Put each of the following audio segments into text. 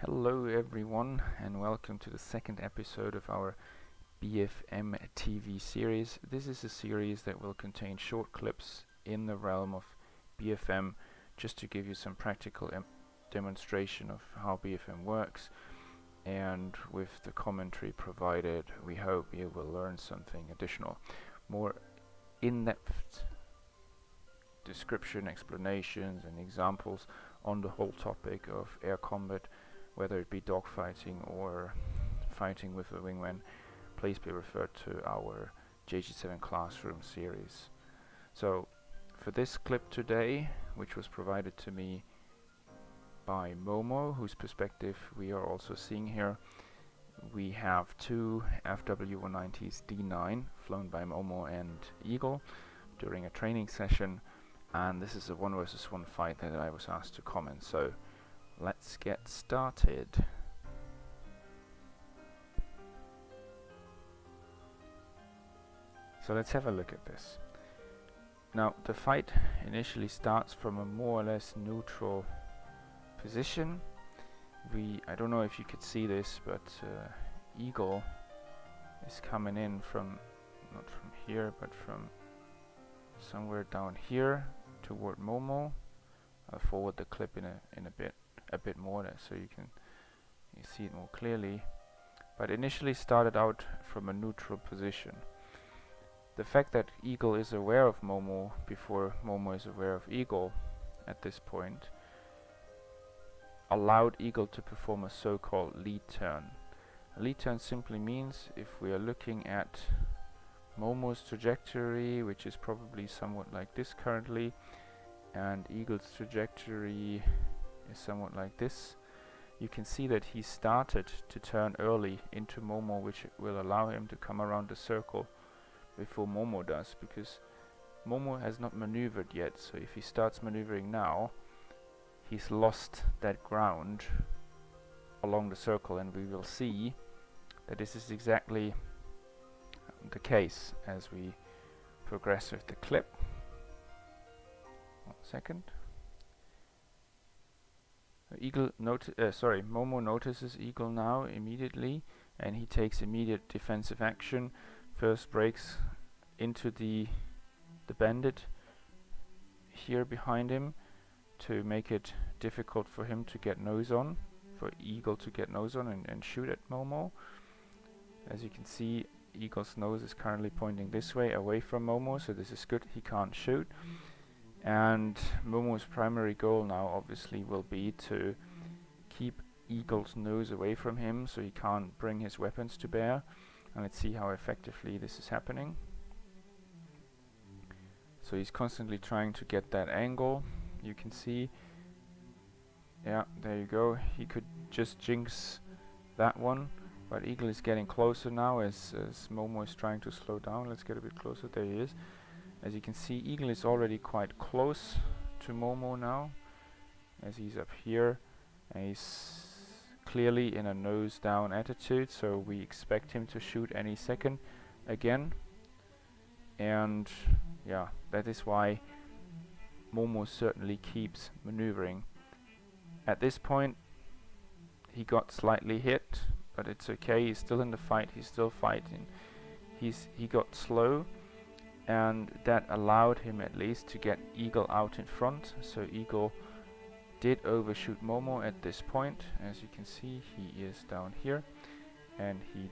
Hello everyone and welcome to the second episode of our BFM-TV series. This is a series that will contain short clips in the realm of BFM just to give you some practical demonstration of how BFM works, and with the commentary provided we hope you will learn something additional. More in-depth description, explanations and examples on the whole topic of air combat, whether it be dogfighting or fighting with a wingman, please be referred to our JG7 Classroom series. So for this clip today, which was provided to me by Momo, whose perspective we are also seeing here, we have two FW-190 D-9 flown by Momo and Eagle during a training session, and this is a 1 versus 1 fight that I was asked to comment. So let's get started. So let's have a look at this. Now the fight initially starts from a more or less neutral position. I don't know if you could see this, but Eagle is coming in from, not from here, but from somewhere down here toward Momo. I'll forward the clip in a bit more so you see it more clearly. But initially started out from a neutral position. The fact that Eagle is aware of Momo before Momo is aware of Eagle at this point allowed Eagle to perform a so-called lead turn. A lead turn simply means, if we are looking at Momo's trajectory, which is probably somewhat like this currently, and Eagle's trajectory is somewhat like this, you can see that he started to turn early into Momo, which will allow him to come around the circle before Momo does, because Momo has not maneuvered yet. So if he starts maneuvering now, he's lost that ground along the circle, and we will see that this is exactly the case as we progress with the clip. 1 second. Momo notices Eagle now immediately, and he takes immediate defensive action. First breaks into the bandit here behind him to make it difficult for him to get nose on, for Eagle to get nose on and shoot at Momo. As you can see, Eagle's nose is currently pointing this way, away from Momo, so this is good, he can't shoot. And Momo's primary goal now obviously will be to keep Eagle's nose away from him so he can't bring his weapons to bear. And let's see how effectively this is happening. So he's constantly trying to get that angle. You can see, yeah, there you go, he could just jinx that one, but Eagle is getting closer now as Momo is trying to slow down. Let's get a bit closer. There he is. As you can see, Eagle is already quite close to Momo now, as he's up here, and he's clearly in a nose down attitude, so we expect him to shoot any second again. And yeah, that is why Momo certainly keeps maneuvering. At this point he got slightly hit, but it's okay, he's still in the fight, he's still fighting. He got slow, and that allowed him at least to get Eagle out in front. So Eagle did overshoot Momo at this point. As you can see, he is down here, and he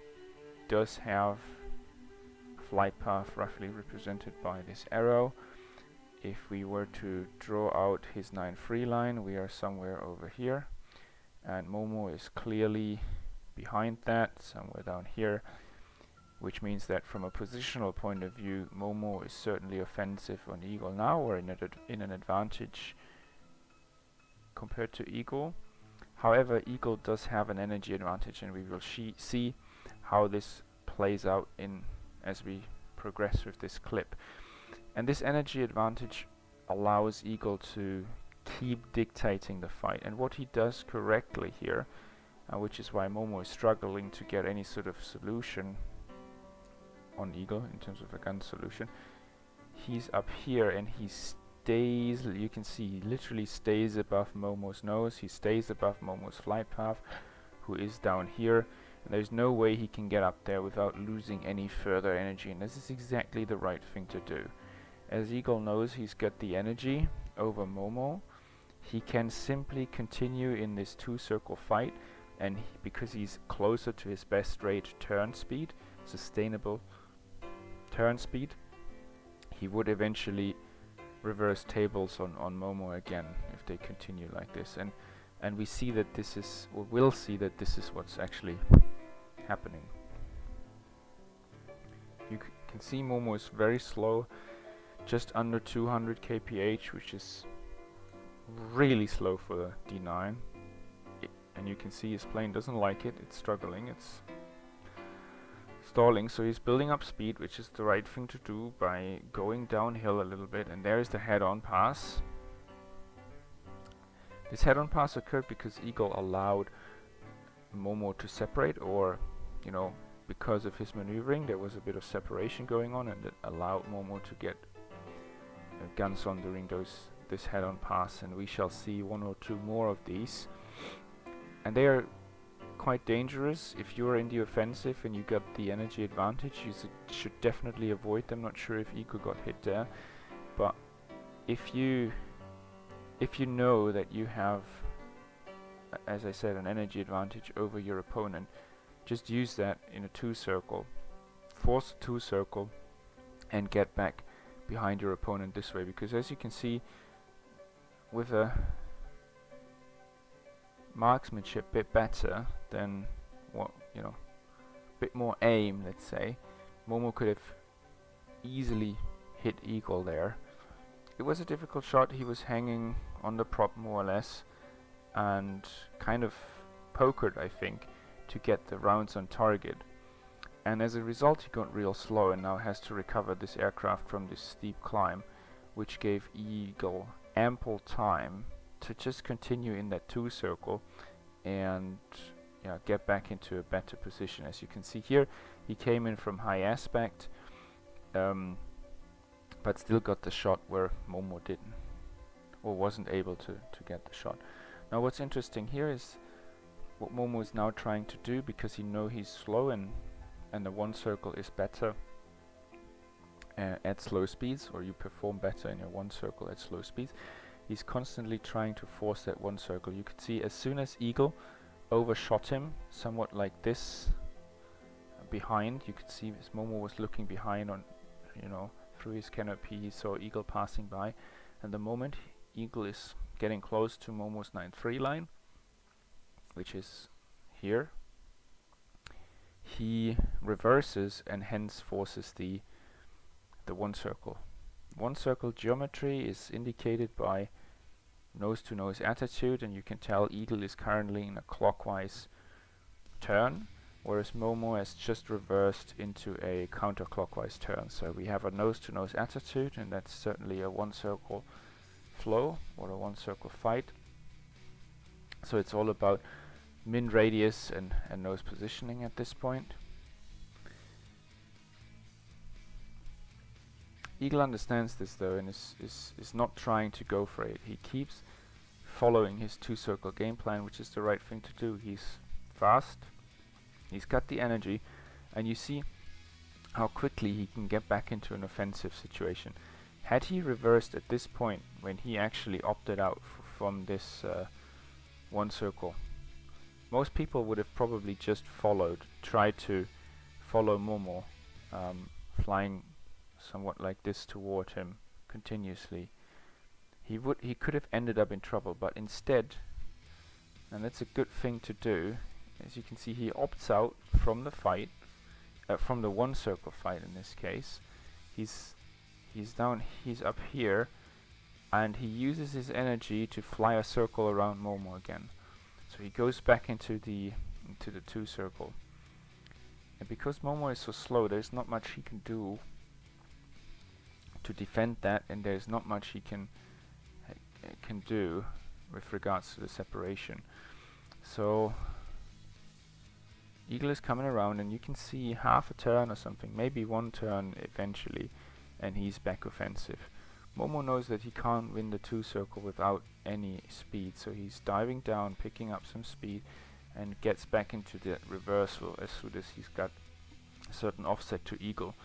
does have a flight path roughly represented by this arrow. If we were to draw out his 9 free line, we are somewhere over here, and Momo is clearly behind that, somewhere down here, which means that from a positional point of view, Momo is certainly offensive on Eagle now, or in an advantage compared to Eagle. However, Eagle does have an energy advantage, and we will see how this plays out as we progress with this clip. And this energy advantage allows Eagle to keep dictating the fight, and what he does correctly here, which is why Momo is struggling to get any sort of solution on Eagle in terms of a gun solution. He's up here and he's stays, you can see he literally stays above Momo's nose, he stays above Momo's flight path, who is down here, and there's no way he can get up there without losing any further energy, and this is exactly the right thing to do. As Eagle knows he's got the energy over Momo, he can simply continue in this two-circle fight, and because he's closer to his best rate turn speed, sustainable turn speed, he would eventually reverse tables on Momo again if they continue like this, and we see that this is, or will see that this is what's actually happening. You can see Momo is very slow, just under 200 kph, which is really slow for the D9. And you can see his plane doesn't like it, it's struggling, it's stalling, so he's building up speed, which is the right thing to do by going downhill a little bit, and there's the head-on pass. This head-on pass occurred because Eagle allowed Momo to separate, or, you know, because of his maneuvering there was a bit of separation going on, and it allowed Momo to get guns on during this head-on pass, and we shall see one or two more of these. And they are quite dangerous. If you are in the offensive and you got the energy advantage, you should definitely avoid them. Not sure if Eagle got hit there, but if you know that you have, as I said, an energy advantage over your opponent, just use that in a two-circle, force a two-circle, and get back behind your opponent this way, because as you can see, with a marksmanship bit better than what, you know, bit more aim, let's say, Momo could have easily hit Eagle there. It was a difficult shot. He was hanging on the prop more or less and kind of pokered, I think, to get the rounds on target, and as a result he got real slow and now has to recover this aircraft from this steep climb, which gave Eagle ample time to just continue in that two-circle and get back into a better position. As you can see here, he came in from high aspect, but still got the shot where Momo didn't, or wasn't able to get the shot. Now what's interesting here is what Momo is now trying to do, because he knows he's slow and the one circle is better at slow speeds, or you perform better in your one circle at slow speeds. He's constantly trying to force that one circle. You can see as soon as Eagle overshot him, somewhat like this, behind, you could see as Momo was looking behind on, you know, through his canopy, he saw Eagle passing by, and the moment Eagle is getting close to Momo's 9-3 line, which is here, he reverses and hence forces the one circle. One circle geometry is indicated by nose-to-nose attitude, and you can tell Eagle is currently in a clockwise turn, whereas Momo has just reversed into a counterclockwise turn. So we have a nose-to-nose attitude, and that's certainly a one-circle flow or a one-circle fight. So it's all about min radius and nose positioning at this point. Eagle understands this though, and is not trying to go for it. He keeps following his two-circle game plan, which is the right thing to do. He's fast, he's got the energy, and you see how quickly he can get back into an offensive situation. Had he reversed at this point, when he actually opted out from this one circle, most people would have probably just tried to follow Momo, flying somewhat like this toward him continuously. He could have ended up in trouble, but instead, and that's a good thing to do, as you can see, he opts out from the fight, from the one circle fight in this case. He's up here, and he uses his energy to fly a circle around Momo again. So he goes back into the two circle, and because Momo is so slow, there's not much he can do to defend that, and there's not much he can do with regards to the separation. So Eagle is coming around, and you can see half a turn or something, maybe one turn eventually, and he's back offensive. Momo knows that he can't win the 2 circle without any speed, so he's diving down, picking up some speed, and gets back into the reversal as soon as he's got a certain offset to Eagle.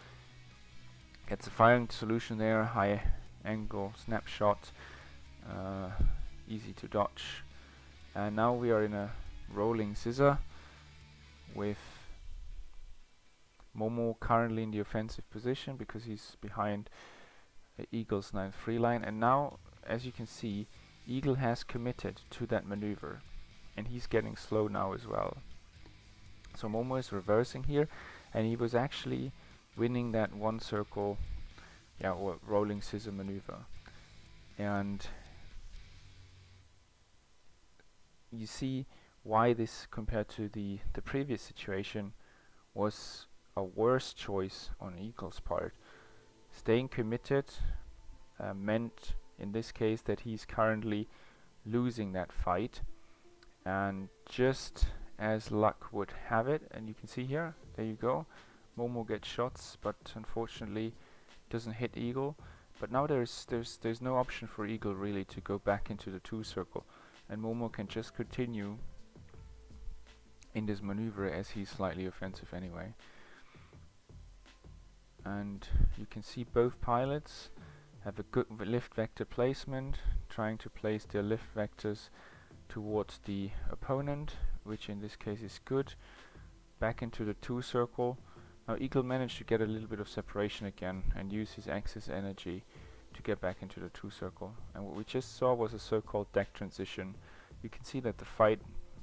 Gets a firing solution there, high angle snapshot, easy to dodge. And now we are in a rolling scissor with Momo currently in the offensive position because he's behind Eagle's 9-3 line, and now, as you can see, Eagle has committed to that maneuver, and he's getting slow now as well. So Momo is reversing here, and he was actually winning that 1 circle, or rolling scissor maneuver. And you see why this, compared to the previous situation, was a worse choice on Eagle's part. Staying committed meant in this case that he's currently losing that fight, and just as luck would have it, and you can see here, there you go, Momo gets shots, but unfortunately doesn't hit Eagle. But now there's no option for Eagle really to go back into the 2 circle, and Momo can just continue in this maneuver as he's slightly offensive anyway. And you can see both pilots have a good lift vector placement, trying to place their lift vectors towards the opponent, which in this case is good. Back into the 2 circle. Now Eagle managed to get a little bit of separation again and use his excess energy to get back into the 2 circle. And what we just saw was a so-called deck transition. You can see that the fight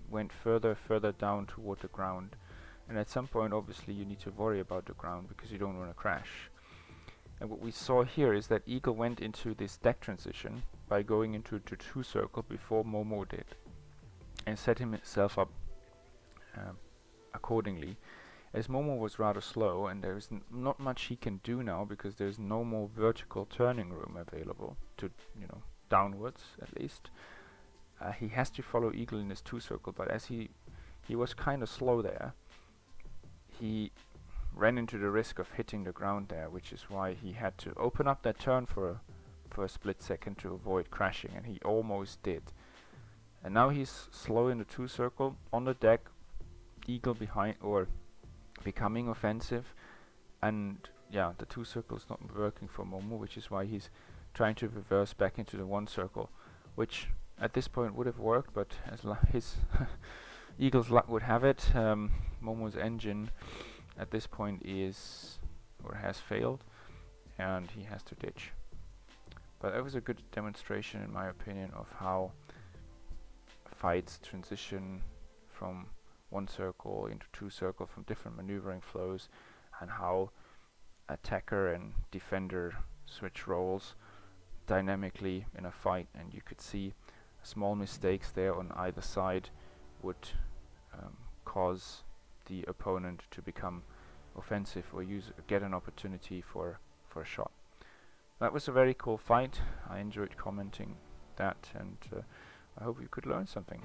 went further down toward the ground. And at some point, obviously, you need to worry about the ground because you don't want to crash. And what we saw here is that Eagle went into this deck transition by going into the 2 circle before Momo did, and set himself up accordingly. As Momo was rather slow, and there's not much he can do now because there's no more vertical turning room available to, downwards at least. He has to follow Eagle in his 2 circle, but as he was kind of slow there, he ran into the risk of hitting the ground there, which is why he had to open up that turn for a split second to avoid crashing, and he almost did. And now he's slow in the 2 circle on the deck, Eagle behind, or becoming offensive, and the 2 circle is not working for Momo, which is why he's trying to reverse back into the 1 circle, which at this point would have worked, but as his Eagle's luck would have it, Momo's engine at this point is, or has failed, and he has to ditch. But that was a good demonstration, in my opinion, of how fights transition from 1 circle into 2 circle from different maneuvering flows, and how attacker and defender switch roles dynamically in a fight. And you could see small mistakes there on either side would cause the opponent to become offensive or get an opportunity for a shot. That was a very cool fight. I enjoyed commenting that, and I hope you could learn something.